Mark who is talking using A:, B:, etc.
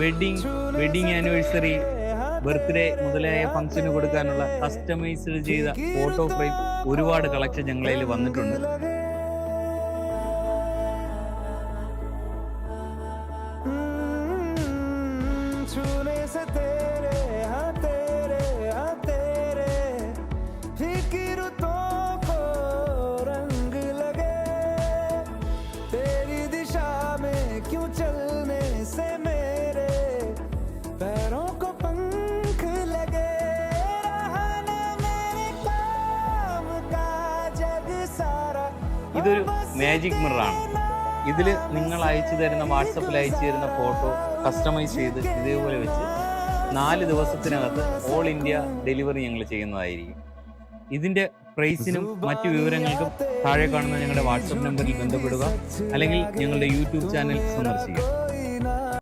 A: Wedding anniversary, birthday മുതലായ ഫംഗ്ഷന് കൊടുക്കാനുള്ള കസ്റ്റമൈസ്ഡ് ചെയ്ത ഫോട്ടോ ഫ്രെയിം ഒരുപാട് കളക്ഷൻ ഞങ്ങളതിൽ വന്നിട്ടുണ്ട്.
B: छूने से तेरे हाँ तेरे हाँ तेरे फिक्रों को रंग लगे तेरी दिशा में क्यों चलने से मेरे पैरों को पंख लगे रहा न मेरे काम का जग सारा
A: ഇതൊരു മാജിക് മിററാണ്. ഇതിൽ നിങ്ങൾ അയച്ചു തരുന്ന വാട്സപ്പിൽ അയച്ചു തരുന്ന ഫോട്ടോ കസ്റ്റമൈസ് ചെയ്ത് ഇതേപോലെ വെച്ച് 4 ദിവസത്തിനകത്ത് ഓൾ ഇന്ത്യ ഡെലിവറി ഞങ്ങൾ ചെയ്യുന്നതായിരിക്കും. ഇതിൻ്റെ പ്രൈസിനും മറ്റു വിവരങ്ങൾക്കും താഴെ കാണുന്ന ഞങ്ങളുടെ വാട്സപ്പ് നമ്പറിൽ ബന്ധപ്പെടുക, അല്ലെങ്കിൽ ഞങ്ങളുടെ യൂട്യൂബ് ചാനൽ സന്ദർശിക്കുക.